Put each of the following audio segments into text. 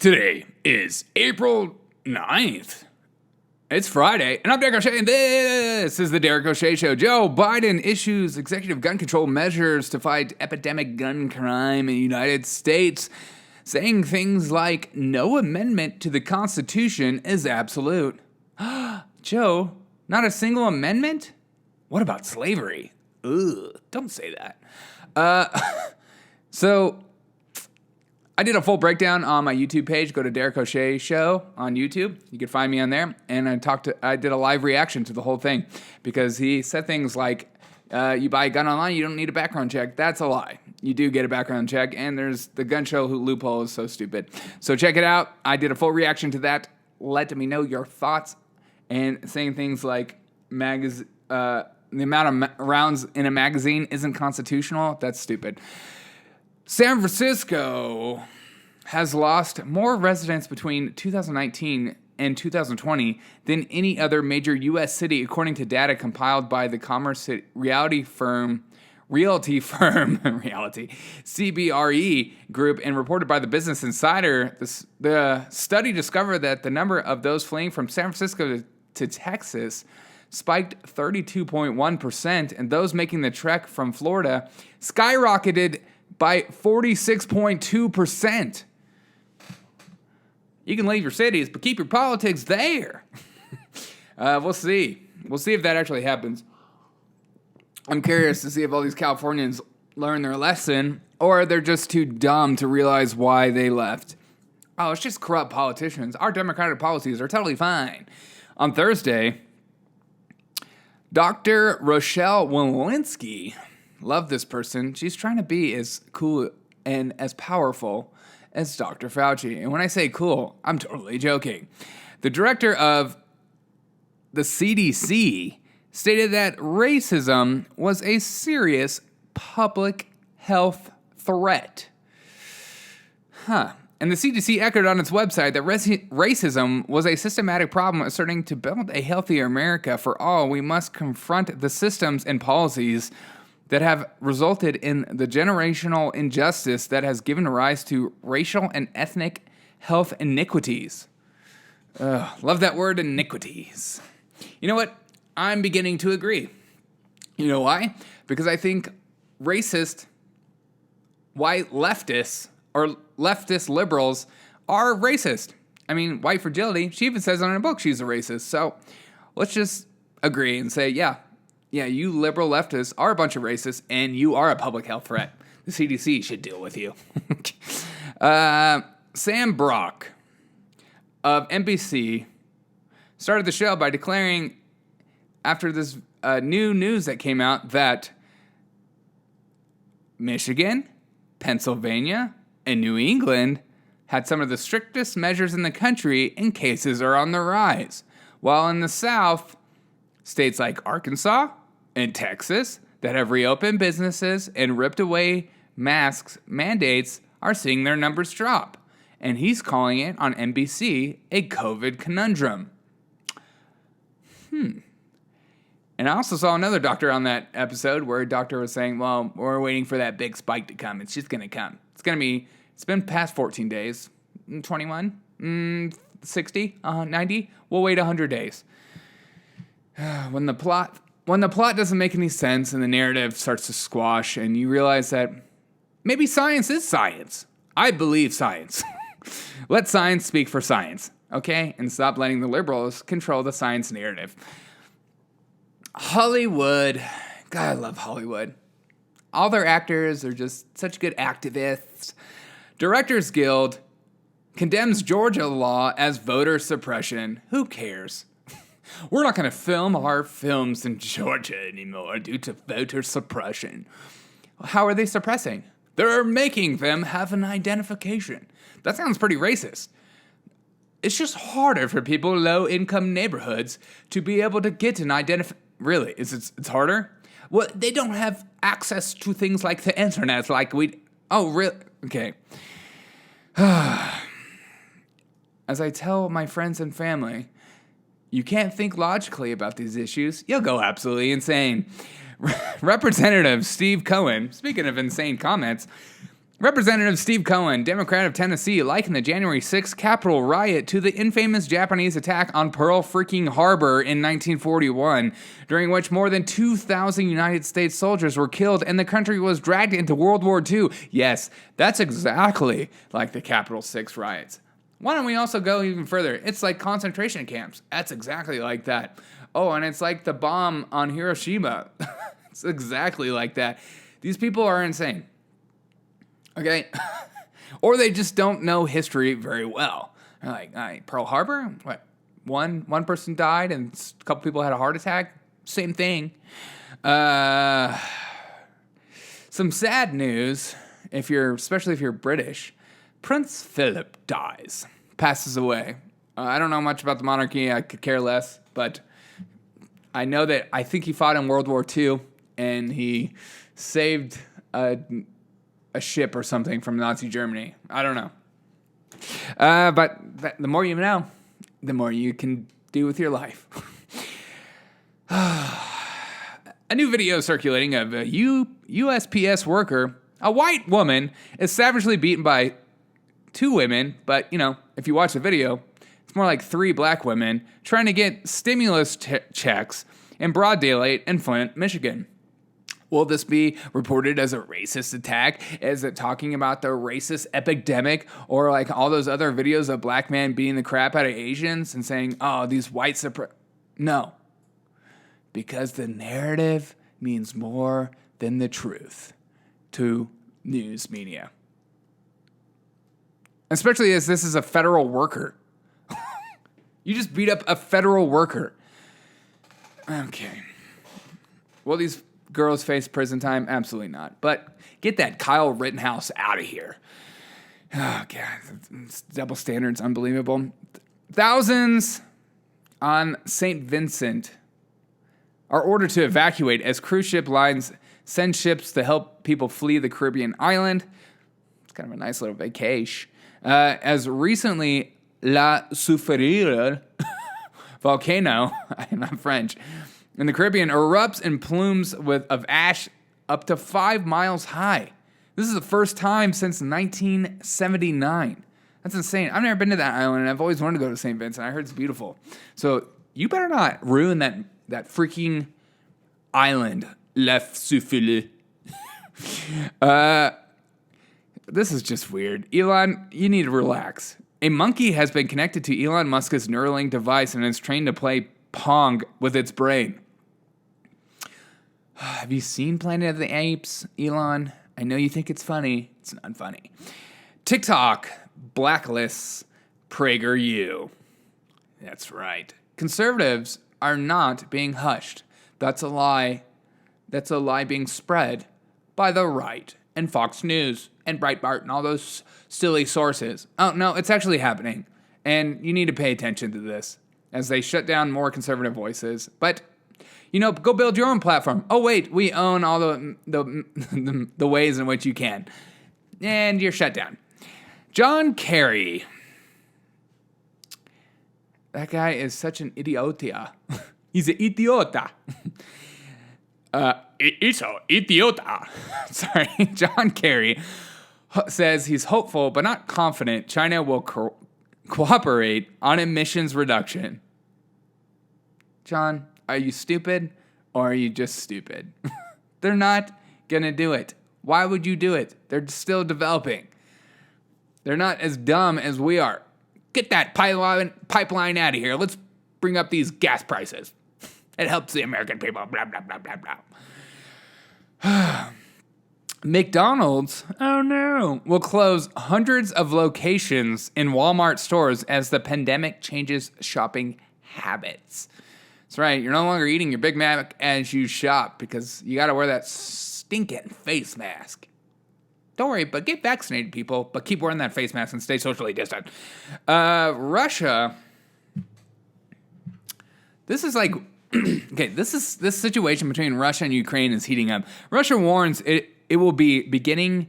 Today is April 9th. It's Friday, and I'm Derek O'Shea, and this is the Derek O'Shea Show. Joe Biden issues executive gun control measures to fight epidemic gun crime in the United States, saying things like, no amendment to the Constitution is absolute. Joe, not a single amendment? What about slavery? Ugh, don't say that. So I did a full breakdown on my YouTube page. Go to Derek O'Shea Show on YouTube. You can find me on there. And I did a live reaction to the whole thing because he said things like, you buy a gun online, you don't need a background check. That's a lie. You do get a background check, and there's the gun show loophole is so stupid. So check it out. I did a full reaction to that. Let me know your thoughts. And saying things like the amount of rounds in a magazine isn't constitutional. That's stupid. San Francisco has lost more residents between 2019 and 2020 than any other major U.S. city, according to data compiled by the commerce realty firm CBRE Group and reported by the Business Insider. The study discovered that the number of those fleeing from San Francisco to Texas spiked 32.1%, and those making the trek from Florida skyrocketed by 46.2%. You can leave your cities, but keep your politics there. We'll see. We'll see if that actually happens. I'm curious to see if all these Californians learn their lesson, or they're just too dumb to realize why they left. Oh, it's just corrupt politicians. Our democratic policies are totally fine. On Thursday, Dr. Rochelle Walensky, love this person. She's trying to be as cool and as powerful as Dr. Fauci. And when I say cool, I'm totally joking. The director of the CDC stated that racism was a serious public health threat. And the CDC echoed on its website that racism was a systematic problem, asserting to build a healthier America for all, we must confront the systems and policies that have resulted in the generational injustice that has given rise to racial and ethnic health iniquities. Love that word, iniquities. You know what? I'm beginning to agree. You know why? Because I think racist white leftists or leftist liberals are racist. I mean, white fragility, she even says in her book she's a racist. So let's just agree and say, yeah, you liberal leftists are a bunch of racists, and you are a public health threat. The CDC should deal with you. Sam Brock of NBC started the show by declaring, after this new news that came out, that Michigan, Pennsylvania, and New England had some of the strictest measures in the country, and cases are on the rise. While in the South, states like Arkansas and Texas that have reopened businesses and ripped away masks mandates are seeing their numbers drop. And he's calling it on NBC a COVID conundrum. And I also saw another doctor on that episode where a doctor was saying, well, we're waiting for that big spike to come. It's just going to come. It's been past 14 days. 21, 60, 90. We'll wait 100 days. When the plot doesn't make any sense and the narrative starts to squash and you realize that maybe science is science. I believe science. Let science speak for science, okay? And stop letting the liberals control the science narrative. Hollywood. God, I love Hollywood. All their actors are just such good activists. Directors Guild condemns Georgia law as voter suppression. Who cares? We're not going to film our films in Georgia anymore due to voter suppression. How are they suppressing? They're making them have an identification. That sounds pretty racist. It's just harder for people in low-income neighborhoods to be able to get an identification. Really? It's harder? Well, they don't have access to things like the internet like we... Oh, really? Okay. As I tell my friends and family, you can't think logically about these issues. You'll go absolutely insane. Representative Steve Cohen, speaking of insane comments, Representative Steve Cohen, Democrat of Tennessee, likened the January 6th Capitol riot to the infamous Japanese attack on Pearl freaking Harbor in 1941, during which more than 2,000 United States soldiers were killed and the country was dragged into World War II. Yes, that's exactly like the Capitol 6 riots. Why don't we also go even further? It's like concentration camps. That's exactly like that. Oh, and it's like the bomb on Hiroshima. It's exactly like that. These people are insane. Okay? Or they just don't know history very well. They're like, all right, Pearl Harbor? What? One person died and a couple people had a heart attack? Same thing. Some sad news, especially if you're British. Prince Philip dies, passes away. I don't know much about the monarchy. I could care less, but I know that I think he fought in World War II and he saved a ship or something from Nazi Germany. I don't know. But the more you know, the more you can do with your life. A new video circulating of a USPS worker, a white woman, is savagely beaten by two women, but, if you watch the video, it's more like three black women trying to get stimulus checks in broad daylight in Flint, Michigan. Will this be reported as a racist attack? Is it talking about the racist epidemic or like all those other videos of black men beating the crap out of Asians and saying, oh, these white No. Because the narrative means more than the truth to news media. Especially as this is a federal worker. You just beat up a federal worker. Okay. Will these girls face prison time? Absolutely not. But get that Kyle Rittenhouse out of here. Oh, God. Double standards, unbelievable. Thousands on St. Vincent are ordered to evacuate as cruise ship lines send ships to help people flee the Caribbean island. It's kind of a nice little vacation. As recently, La Soufriere volcano, I'm not French, in the Caribbean erupts in plumes of ash up to 5 miles high. This is the first time since 1979. That's insane. I've never been to that island, and I've always wanted to go to St. Vincent. I heard it's beautiful. So you better not ruin that freaking island, La Soufriere. This is just weird. Elon, you need to relax. A monkey has been connected to Elon Musk's Neuralink device and is trained to play Pong with its brain. Have you seen Planet of the Apes, Elon? I know you think it's funny. It's not funny. TikTok blacklists PragerU. That's right. Conservatives are not being hushed. That's a lie. That's a lie being spread by the right and Fox News and Breitbart and all those silly sources. Oh, no, it's actually happening. And you need to pay attention to this as they shut down more conservative voices. But, go build your own platform. Oh, wait, we own all the ways in which you can. And you're shut down. John Kerry. That guy is such an idiotia. He's an idiota. Idiota. Sorry. John Kerry says he's hopeful but not confident China will cooperate on emissions reduction. John, are you stupid or are you just stupid? They're not going to do it. Why would you do it? They're still developing. They're not as dumb as we are. Get that pipeline out of here. Let's bring up these gas prices. It helps the American people. Blah, blah, blah, blah, blah. McDonald's, oh no, will close hundreds of locations in Walmart stores as the pandemic changes shopping habits. That's right, you're no longer eating your Big Mac as you shop because you got to wear that stinking face mask. Don't worry, but get vaccinated, people, but keep wearing that face mask and stay socially distant. Russia, this is like, okay, this situation between Russia and Ukraine is heating up. Russia warns it will be the beginning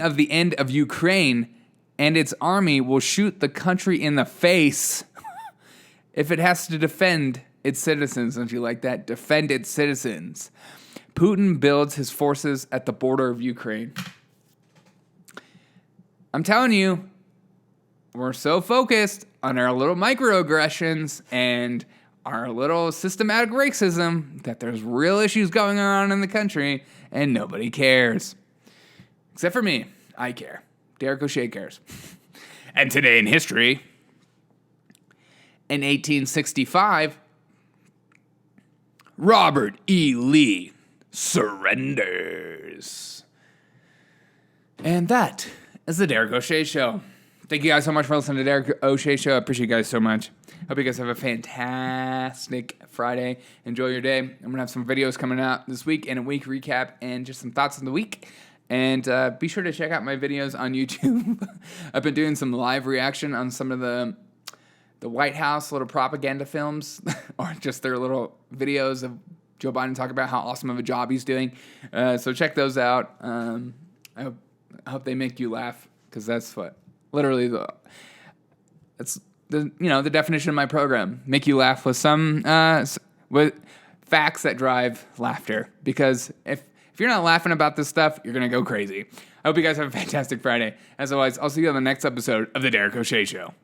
of the end of Ukraine, and its army will shoot the country in the face if it has to defend its citizens. Don't you like that? Defend its citizens. Putin builds his forces at the border of Ukraine. I'm telling you, we're so focused on our little microaggressions and our little systematic racism that there's real issues going on in the country and nobody cares. Except for me. I care. Derek O'Shea cares. And today in history, in 1865, Robert E. Lee surrenders. And that is the Derek O'Shea Show. Thank you guys so much for listening to the Derek O'Shea Show. I appreciate you guys so much. Hope you guys have a fantastic Friday. Enjoy your day. I'm going to have some videos coming out this week and a week recap and just some thoughts of the week. And be sure to check out my videos on YouTube. I've been doing some live reaction on some of the White House little propaganda films or just their little videos of Joe Biden talking about how awesome of a job he's doing. So check those out. I hope they make you laugh because that's what literally that's the definition of my program. Make you laugh with some with facts that drive laughter. Because if you're not laughing about this stuff, you're gonna go crazy. I hope you guys have a fantastic Friday. As always, I'll see you on the next episode of the Derek O'Shea Show.